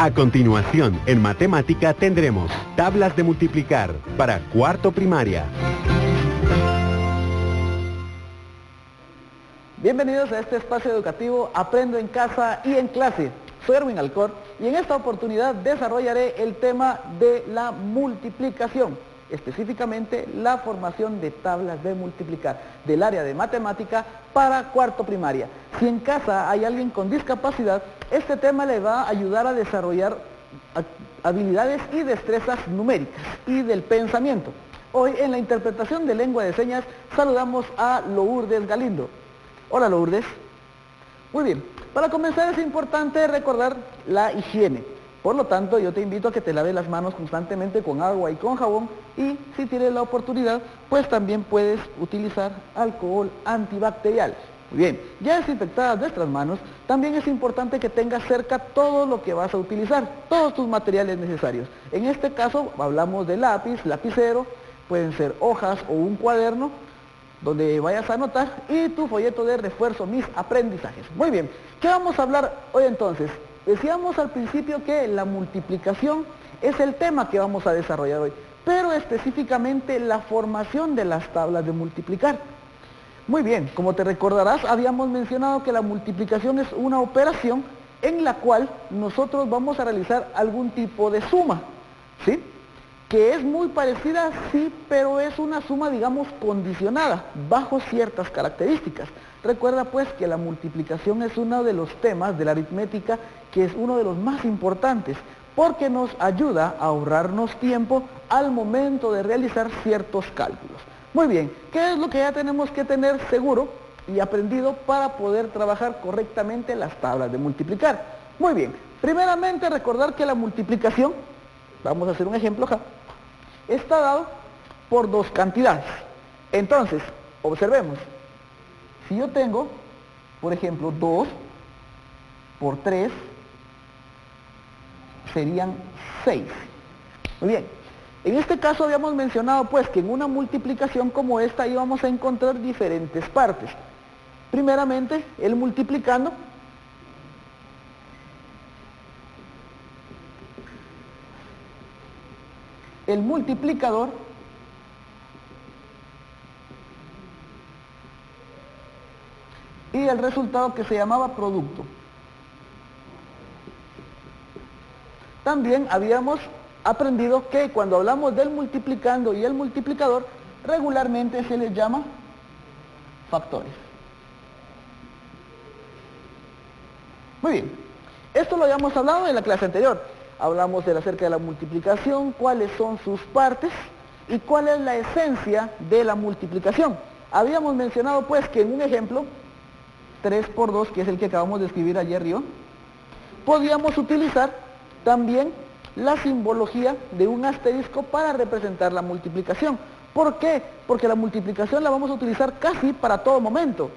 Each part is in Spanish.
A continuación, en matemática tendremos tablas de multiplicar para cuarto primaria. Bienvenidos a este espacio educativo Aprendo en Casa y en Clase. Soy Erwin Alcor y en esta oportunidad desarrollaré el tema de la multiplicación, específicamente la formación de tablas de multiplicar del área de matemática para cuarto primaria. Si en casa hay alguien con discapacidad, este tema le va a ayudar a desarrollar habilidades y destrezas numéricas y del pensamiento. Hoy en la interpretación de lengua de señas saludamos a Lourdes Galindo. Hola Lourdes. Muy bien, para comenzar es importante recordar la higiene. Por lo tanto, yo te invito a que te laves las manos constantemente con agua y con jabón y si tienes la oportunidad, pues también puedes utilizar alcohol antibacterial. Muy bien, ya desinfectadas nuestras manos, también es importante que tengas cerca todo lo que vas a utilizar, todos tus materiales necesarios. En este caso hablamos de lápiz, lapicero, pueden ser hojas o un cuaderno, donde vayas a anotar, y tu folleto de refuerzo, mis aprendizajes. Muy bien, ¿qué vamos a hablar hoy entonces? Decíamos al principio que la multiplicación es el tema que vamos a desarrollar hoy, pero específicamente la formación de las tablas de multiplicar. Muy bien, como te recordarás, habíamos mencionado que la multiplicación es una operación en la cual nosotros vamos a realizar algún tipo de suma, ¿sí? Que es muy parecida, sí, pero es una suma, digamos, condicionada, bajo ciertas características. Recuerda pues que la multiplicación es uno de los temas de la aritmética que es uno de los más importantes, porque nos ayuda a ahorrarnos tiempo al momento de realizar ciertos cálculos. Muy bien, ¿qué es lo que ya tenemos que tener seguro y aprendido para poder trabajar correctamente las tablas de multiplicar? Muy bien, primeramente recordar que la multiplicación, vamos a hacer un ejemplo acá, está dado por dos cantidades. Entonces, observemos, si yo tengo, por ejemplo, 2 por 3, serían 6. Muy bien, en este caso habíamos mencionado pues que en una multiplicación como esta íbamos a encontrar diferentes partes. Primeramente, el multiplicando, el multiplicador, y el resultado que se llamaba producto. También habíamos aprendido que cuando hablamos del multiplicando y el multiplicador, regularmente se les llama factores. Muy bien, esto lo habíamos hablado en la clase anterior. Hablamos acerca de la multiplicación, cuáles son sus partes y cuál es la esencia de la multiplicación. Habíamos mencionado pues que en un ejemplo, 3 por 2, que es el que acabamos de escribir allí arriba, podíamos utilizar también la simbología de un asterisco para representar la multiplicación. ¿Por qué? Porque la multiplicación la vamos a utilizar casi para todo momento.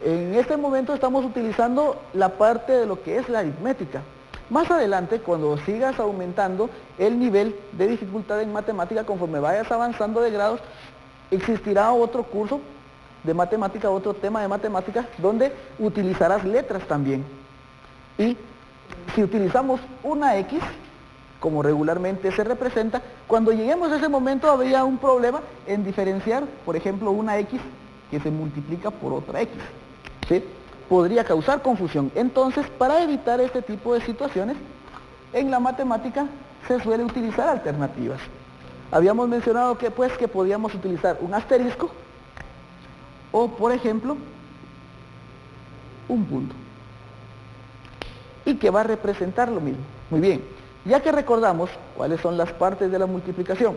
En este momento estamos utilizando la parte de lo que es la aritmética. Más adelante, cuando sigas aumentando el nivel de dificultad en matemática, conforme vayas avanzando de grados, existirá otro curso de matemática, otro tema de matemáticas, donde utilizarás letras también. Y si utilizamos una X, como regularmente se representa, cuando lleguemos a ese momento habría un problema en diferenciar, por ejemplo, una X que se multiplica por otra X, ¿sí? Podría causar confusión. Entonces, para evitar este tipo de situaciones, en la matemática se suele utilizar alternativas. Habíamos mencionado que podíamos utilizar un asterisco o, por ejemplo, un punto, y que va a representar lo mismo. Muy bien, ya que recordamos cuáles son las partes de la multiplicación,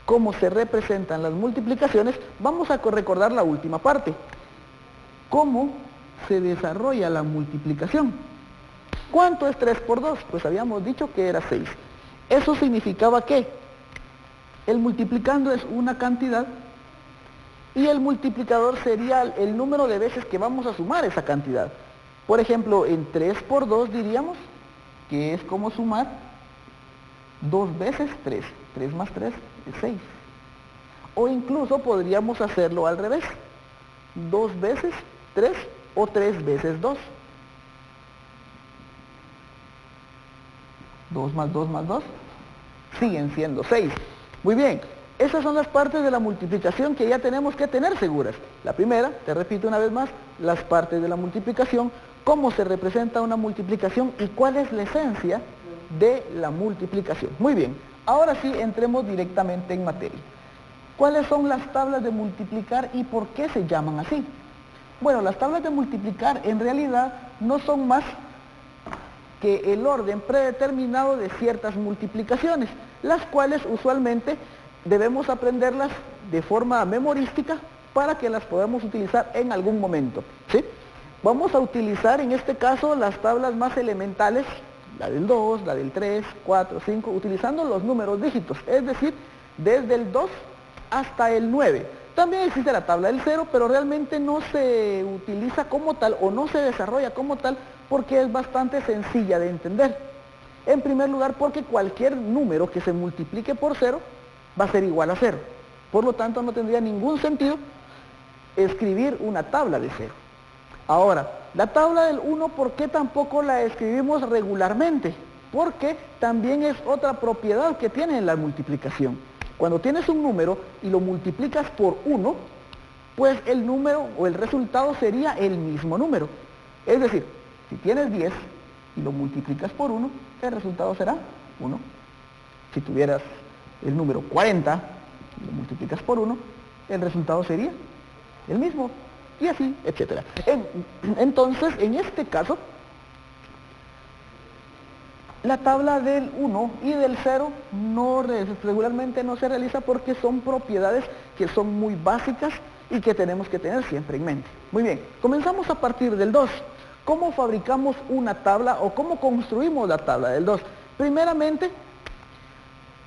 cómo se representan las multiplicaciones, vamos a recordar la última parte. ¿Cómo se desarrolla la multiplicación? ¿Cuánto es 3 por 2? Pues habíamos dicho que era 6. Eso significaba que el multiplicando es una cantidad y el multiplicador sería el número de veces que vamos a sumar esa cantidad. Por ejemplo, en 3 por 2 diríamos que es como sumar 2 veces 3. 3 más 3 es 6. O incluso podríamos hacerlo al revés. 2 veces 3 o 3 veces 2. 2 más 2 más 2, siguen siendo 6. Muy bien, esas son las partes de la multiplicación que ya tenemos que tener seguras. La primera, te repito una vez más, las partes de la multiplicación, cómo se representa una multiplicación y cuál es la esencia de la multiplicación. Muy bien, ahora sí entremos directamente en materia. ¿Cuáles son las tablas de multiplicar y por qué se llaman así? Bueno, las tablas de multiplicar en realidad no son más que el orden predeterminado de ciertas multiplicaciones, las cuales usualmente debemos aprenderlas de forma memorística para que las podamos utilizar en algún momento, ¿sí? Vamos a utilizar en este caso las tablas más elementales, la del 2, la del 3, 4, 5, utilizando los números dígitos, es decir, desde el 2 hasta el 9. También existe la tabla del 0, pero realmente no se utiliza como tal o no se desarrolla como tal porque es bastante sencilla de entender. En primer lugar, porque cualquier número que se multiplique por 0 va a ser igual a 0. Por lo tanto, no tendría ningún sentido escribir una tabla de 0. Ahora, la tabla del 1, ¿por qué tampoco la escribimos regularmente? Porque también es otra propiedad que tiene la multiplicación. Cuando tienes un número y lo multiplicas por 1, pues el número o el resultado sería el mismo número. Es decir, si tienes 10 y lo multiplicas por 1, el resultado será 1. Si tuvieras el número 40 y lo multiplicas por 1, el resultado sería el mismo. Y así, etc. Entonces, en este caso, la tabla del 1 y del 0 regularmente no se realiza porque son propiedades que son muy básicas y que tenemos que tener siempre en mente. Muy bien, comenzamos a partir del 2. ¿Cómo fabricamos una tabla o cómo construimos la tabla del 2? Primeramente,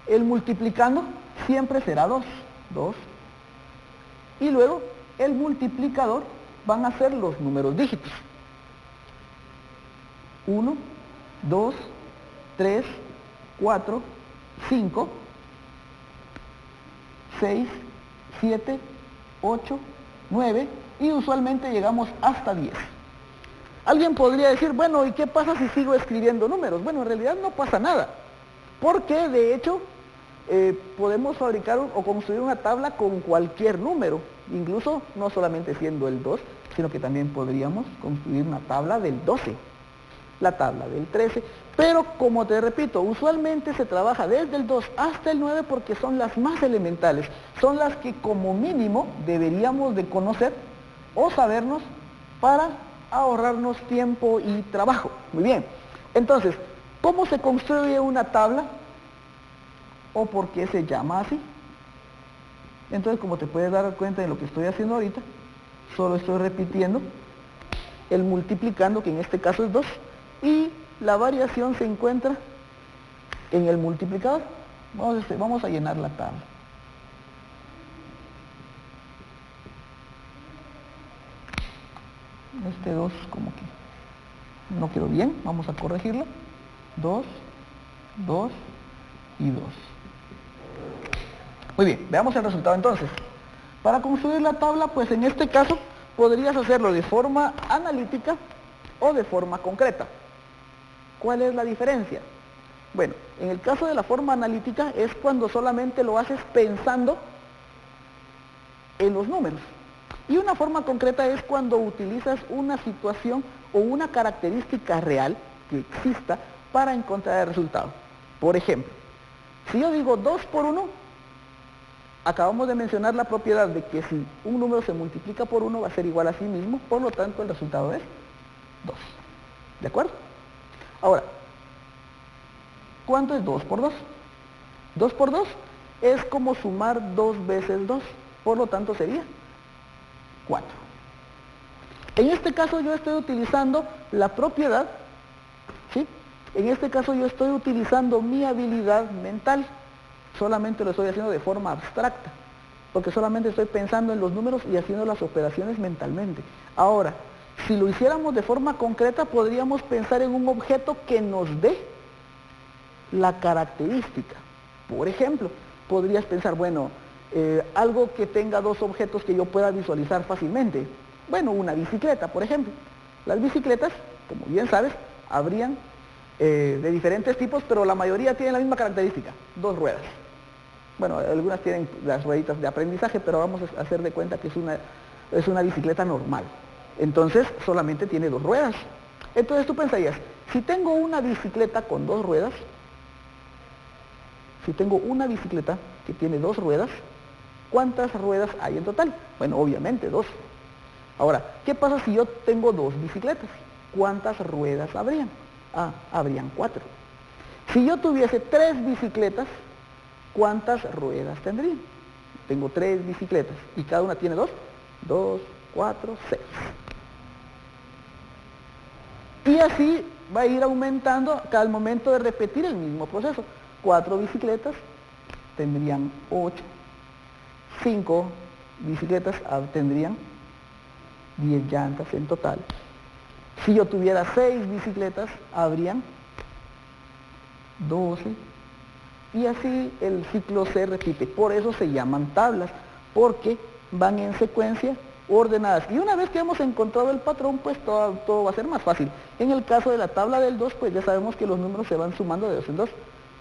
el multiplicando siempre será 2. 2. Y luego, el multiplicador van a ser los números dígitos. 1, 2, 3, 4, 5, 6, 7, 8, 9 y usualmente llegamos hasta 10. Alguien podría decir, bueno, ¿y qué pasa si sigo escribiendo números? Bueno, en realidad no pasa nada, porque de hecho podemos fabricar o construir una tabla con cualquier número, incluso no solamente siendo el 2, sino que también podríamos construir una tabla del 12. La tabla del 13, pero como te repito, usualmente se trabaja desde el 2 hasta el 9 porque son las más elementales, son las que como mínimo deberíamos de conocer o sabernos para ahorrarnos tiempo y trabajo. Muy bien, entonces, ¿cómo se construye una tabla? ¿O por qué se llama así? Entonces, como te puedes dar cuenta de lo que estoy haciendo ahorita, solo estoy repitiendo el multiplicando, que en este caso es 2, y la variación se encuentra en el multiplicador. Vamos a llenar la tabla. Este 2 como que no quedó bien, vamos a corregirlo. 2, 2 y 2. Muy bien, veamos el resultado entonces. Para construir la tabla, pues en este caso podrías hacerlo de forma analítica o de forma concreta. ¿Cuál es la diferencia? Bueno, en el caso de la forma analítica es cuando solamente lo haces pensando en los números. Y una forma concreta es cuando utilizas una situación o una característica real que exista para encontrar el resultado. Por ejemplo, si yo digo 2 por 1, acabamos de mencionar la propiedad de que si un número se multiplica por 1 va a ser igual a sí mismo, por lo tanto el resultado es 2. ¿De acuerdo? Ahora, ¿cuánto es 2 por 2? 2 por 2 es como sumar 2 veces 2, por lo tanto sería 4. En este caso yo estoy utilizando la propiedad, ¿sí? En este caso yo estoy utilizando mi habilidad mental, solamente lo estoy haciendo de forma abstracta, porque solamente estoy pensando en los números y haciendo las operaciones mentalmente. Ahora, si lo hiciéramos de forma concreta, podríamos pensar en un objeto que nos dé la característica. Por ejemplo, podrías pensar, bueno, algo que tenga dos objetos que yo pueda visualizar fácilmente. Bueno, una bicicleta, por ejemplo. Las bicicletas, como bien sabes, habrían de diferentes tipos, pero la mayoría tienen la misma característica, 2 ruedas. Bueno, algunas tienen las rueditas de aprendizaje, pero vamos a hacer de cuenta que es una bicicleta normal. Entonces, solamente tiene 2 ruedas. Entonces tú pensarías, si tengo una bicicleta con 2 ruedas, si tengo una bicicleta que tiene 2 ruedas, ¿cuántas ruedas hay en total? Bueno, obviamente 2. Ahora, ¿qué pasa si yo tengo 2 bicicletas? ¿Cuántas ruedas habrían? Ah, habrían 4. Si yo tuviese 3 bicicletas, ¿cuántas ruedas tendrían? Tengo 3 bicicletas y cada una tiene 2. 2, 4, 6. Y así va a ir aumentando al momento de repetir el mismo proceso. 4 bicicletas tendrían 8. 5 bicicletas tendrían 10 llantas en total. Si yo tuviera 6 bicicletas, habrían 12. Y así el ciclo se repite. Por eso se llaman tablas, porque van en secuencia ordenadas. Y una vez que hemos encontrado el patrón, pues todo va a ser más fácil. En el caso de la tabla del 2, pues ya sabemos que los números se van sumando de 2 en 2.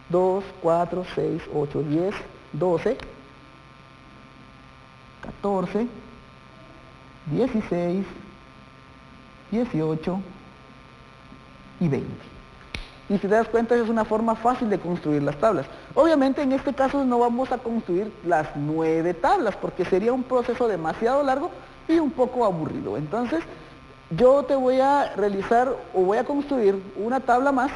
2, 4, 6, 8, 10, 12, 14, 16, 18 y 20. Y si te das cuenta, es una forma fácil de construir las tablas. Obviamente en este caso no vamos a construir las 9 tablas, porque sería un proceso demasiado largo y un poco aburrido. Entonces, yo te voy a realizar o voy a construir una tabla más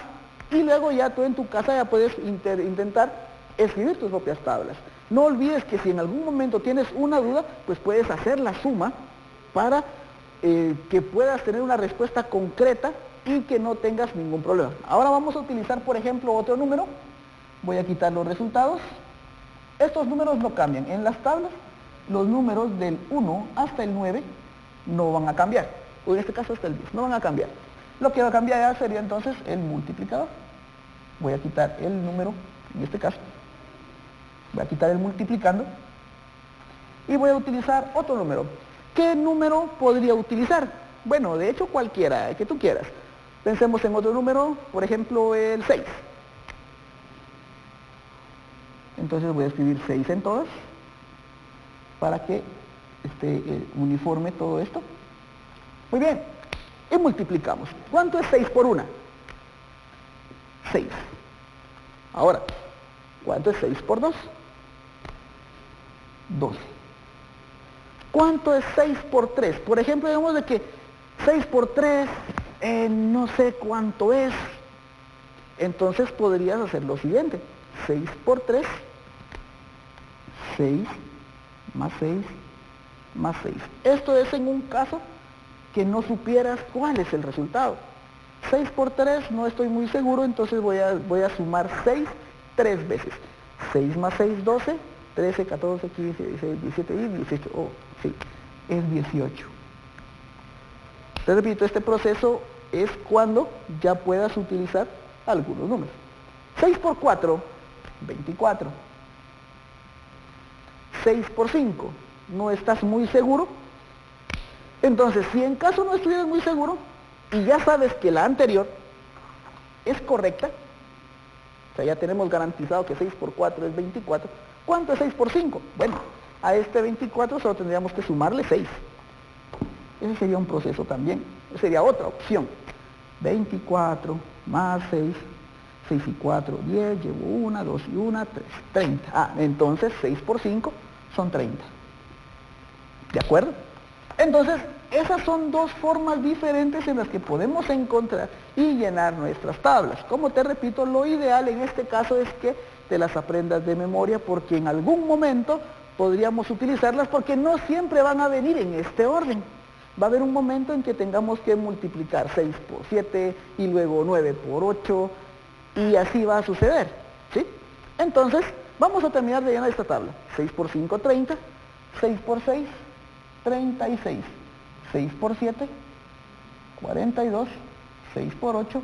y luego ya tú en tu casa ya puedes intentar escribir tus propias tablas. No olvides que si en algún momento tienes una duda, pues puedes hacer la suma para que puedas tener una respuesta concreta y que no tengas ningún problema. Ahora vamos a utilizar, por ejemplo, otro número. Voy a quitar los resultados. Estos números no cambian. En las tablas, los números del 1 hasta el 9 no van a cambiar. O en este caso hasta el 10, no van a cambiar. Lo que va a cambiar ya sería entonces el multiplicador. Voy a quitar el número, en este caso. Voy a quitar el multiplicando. Y voy a utilizar otro número. ¿Qué número podría utilizar? Bueno, de hecho cualquiera, que tú quieras. Pensemos en otro número, por ejemplo el 6. Entonces voy a escribir 6 en todas, para que esté uniforme todo esto. Muy bien, y multiplicamos. ¿Cuánto es 6 por 1? 6. Ahora, ¿cuánto es 6 por 2? 12. ¿Cuánto es 6 por 3? Por ejemplo, digamos de que 6 por 3, no sé cuánto es. Entonces podrías hacer lo siguiente. 6 por 3, 6 más 6 más 6. Esto es en un caso que no supieras cuál es el resultado. 6 por 3 no estoy muy seguro, entonces voy a sumar 6 3 veces. 6 más 6, 12, 13, 14, 15, 16, 17 y 18. Oh, sí, es 18. Te repito, este proceso es cuando ya puedas utilizar algunos números. 6 por 4, 24. 6 por 5, no estás muy seguro. Entonces, si en caso no estuvieras muy seguro y ya sabes que la anterior es correcta, o sea, ya tenemos garantizado que 6 por 4 es 24, ¿cuánto es 6 por 5? Bueno, a este 24 solo tendríamos que sumarle 6. Ese sería un proceso también, esa sería otra opción. 24 más 6, 6 y 4, 10, llevo 1, 2 y 1, 3, 30. Ah, entonces 6 por 5 son 30. ¿De acuerdo? Entonces, esas son dos formas diferentes en las que podemos encontrar y llenar nuestras tablas. Como te repito, lo ideal en este caso es que te las aprendas de memoria porque en algún momento podríamos utilizarlas porque no siempre van a venir en este orden. Va a haber un momento en que tengamos que multiplicar 6 por 7 y luego 9 por 8 y así va a suceder, ¿sí? Entonces, vamos a terminar de llenar esta tabla. 6 por 5, 30, 6 por 6, 36, 6 por 7, 42, 6 por 8,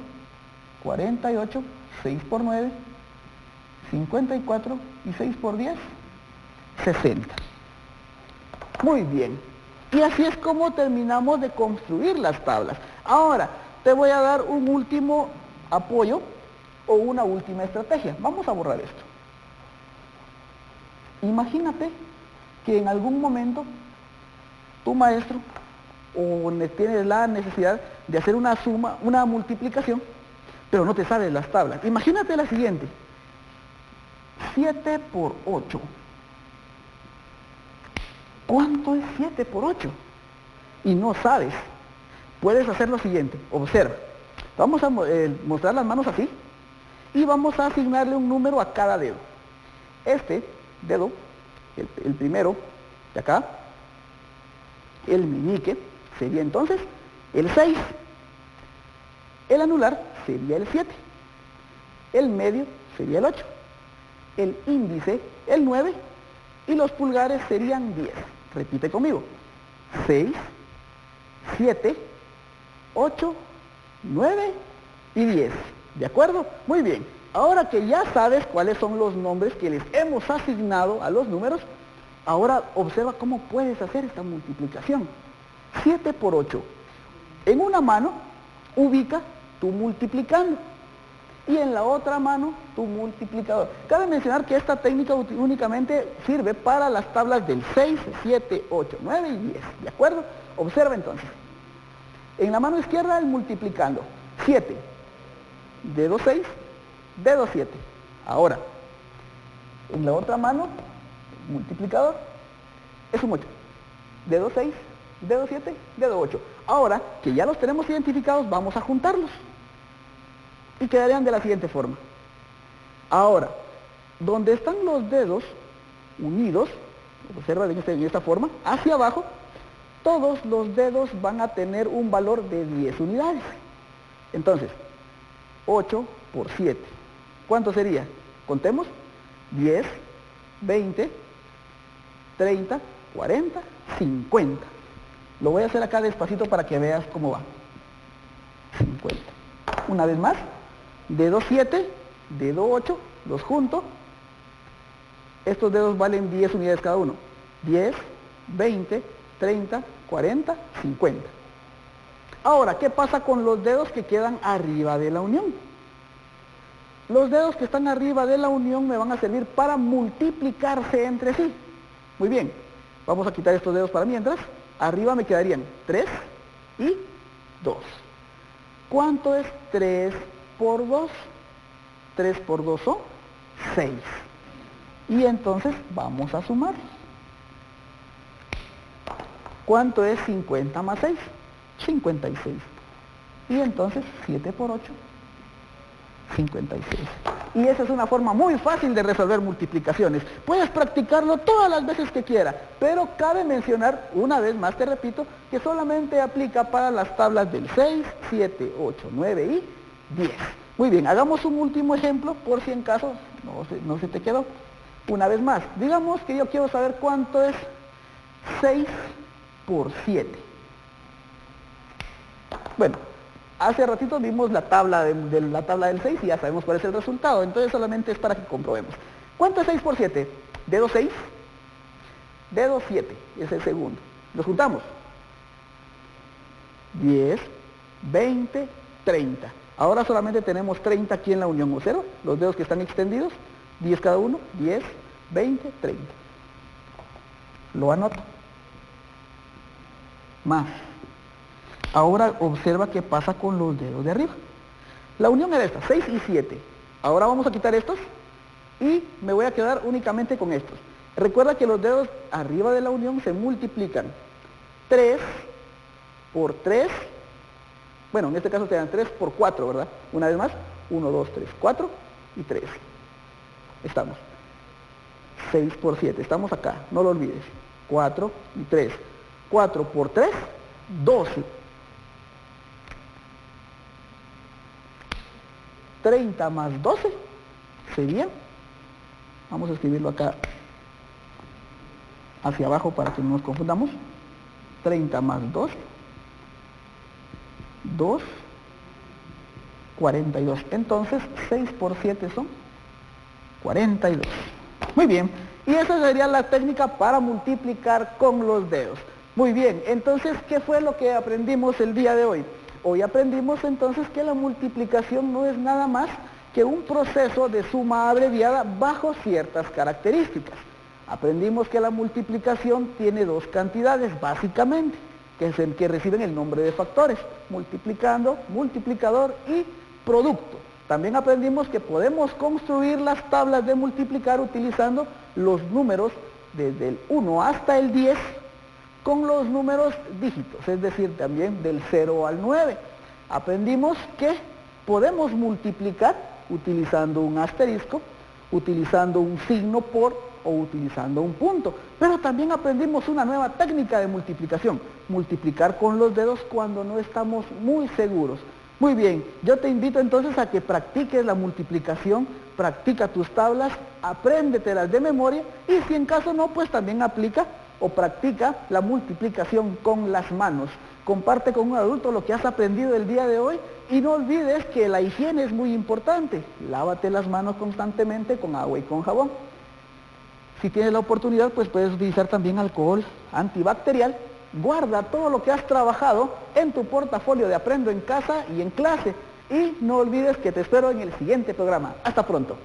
48, 6 por 9, 54 y 6 por 10, 60. Muy bien. Y así es como terminamos de construir las tablas. Ahora, te voy a dar un último apoyo o una última estrategia. Vamos a borrar esto. Imagínate que en algún momento tu maestro tienes la necesidad de hacer una suma, una multiplicación, pero no te sabes las tablas. Imagínate la siguiente. 7 por 8. ¿Cuánto es 7 por 8? Y no sabes. Puedes hacer lo siguiente. Observa. Vamos a mostrar las manos así y vamos a asignarle un número a cada dedo. Este dedo, el primero de acá, el meñique, sería entonces el 6. El anular sería el 7. El medio sería el 8. El índice el 9. Y los pulgares serían 10. Repite conmigo. 6, 7, 8, 9 y 10. ¿De acuerdo? Muy bien. Ahora que ya sabes cuáles son los nombres que les hemos asignado a los números, ahora observa cómo puedes hacer esta multiplicación. 7 por 8. En una mano ubica tu multiplicando y en la otra mano tu multiplicador. Cabe mencionar que esta técnica únicamente sirve para las tablas del 6, 7, 8, 9 y 10. ¿De acuerdo? Observa entonces. En la mano izquierda el multiplicando. 7, dedo 6, dedo 7. Ahora, en la otra mano, multiplicador, es un 8. Dedo 6, dedo 7, dedo 8. Ahora, que ya los tenemos identificados, vamos a juntarlos. Y quedarían de la siguiente forma. Ahora, donde están los dedos unidos, observa en esta forma, hacia abajo, todos los dedos van a tener un valor de 10 unidades. Entonces, 8 por 7. ¿Cuánto sería? Contemos. 10, 20, 30, 40, 50. Lo voy a hacer acá despacito para que veas cómo va. 50. Una vez más. Dedo 7, dedo 8, los junto. Estos dedos valen 10 unidades cada uno. 10, 20, 30, 40, 50. Ahora, ¿qué pasa con los dedos que quedan arriba de la unión? Los dedos que están arriba de la unión me van a servir para multiplicarse entre sí. Muy bien, vamos a quitar estos dedos para mientras. Arriba me quedarían 3 y 2. ¿Cuánto es 3 por 2? 3 por 2 son 6. Y entonces vamos a sumar. ¿Cuánto es 50 más 6? 56. Y entonces 7 por 8, 56. Y esa es una forma muy fácil de resolver multiplicaciones. Puedes practicarlo todas las veces que quieras, pero cabe mencionar, una vez más te repito, que solamente aplica para las tablas del 6, 7, 8, 9 y 10. Muy bien, hagamos un último ejemplo por si en caso no se te quedó. Una vez más, digamos que yo quiero saber cuánto es 6 por 7. Bueno, hace ratito vimos la tabla del 6 y ya sabemos cuál es el resultado, entonces solamente es para que comprobemos. ¿Cuánto es 6 por 7? Dedo 6, dedo 7, es el segundo. Los juntamos. 10, 20, 30. Ahora solamente tenemos 30 aquí en la unión, ¿o cero? Los dedos que están extendidos, 10 cada uno, 10, 20, 30. Lo anoto. Más. Ahora observa qué pasa con los dedos de arriba. La unión era esta, 6 y 7. Ahora vamos a quitar estos y me voy a quedar únicamente con estos. Recuerda que los dedos arriba de la unión se multiplican. 3 por 3, bueno, en este caso te dan 3 por 4, ¿verdad? Una vez más, 1, 2, 3, 4 y 3. Estamos. 6 por 7, estamos acá, no lo olvides. 4 y 3. 4 por 3, 12. 30 más 12 sería, vamos a escribirlo acá hacia abajo para que no nos confundamos. 30 más 12, 2, 42. Entonces 6 por 7 son 42. Muy bien, y esa sería la técnica para multiplicar con los dedos. Muy bien, entonces, ¿qué fue lo que aprendimos el día de hoy? Hoy aprendimos entonces que la multiplicación no es nada más que un proceso de suma abreviada bajo ciertas características. Aprendimos que la multiplicación tiene dos cantidades, básicamente, que reciben el nombre de factores, multiplicando, multiplicador y producto. También aprendimos que podemos construir las tablas de multiplicar utilizando los números desde el 1 hasta el 10 con los números dígitos, es decir, también del 0 al 9. Aprendimos que podemos multiplicar utilizando un asterisco, utilizando un signo por o utilizando un punto. Pero también aprendimos una nueva técnica de multiplicación, multiplicar con los dedos cuando no estamos muy seguros. Muy bien, yo te invito entonces a que practiques la multiplicación, practica tus tablas, apréndetelas de memoria y si en caso no, pues también aplica o practica la multiplicación con las manos. Comparte con un adulto lo que has aprendido el día de hoy y no olvides que la higiene es muy importante. Lávate las manos constantemente con agua y con jabón. Si tienes la oportunidad, pues puedes utilizar también alcohol antibacterial. Guarda todo lo que has trabajado en tu portafolio de Aprendo en Casa y en Clase. Y no olvides que te espero en el siguiente programa. Hasta pronto.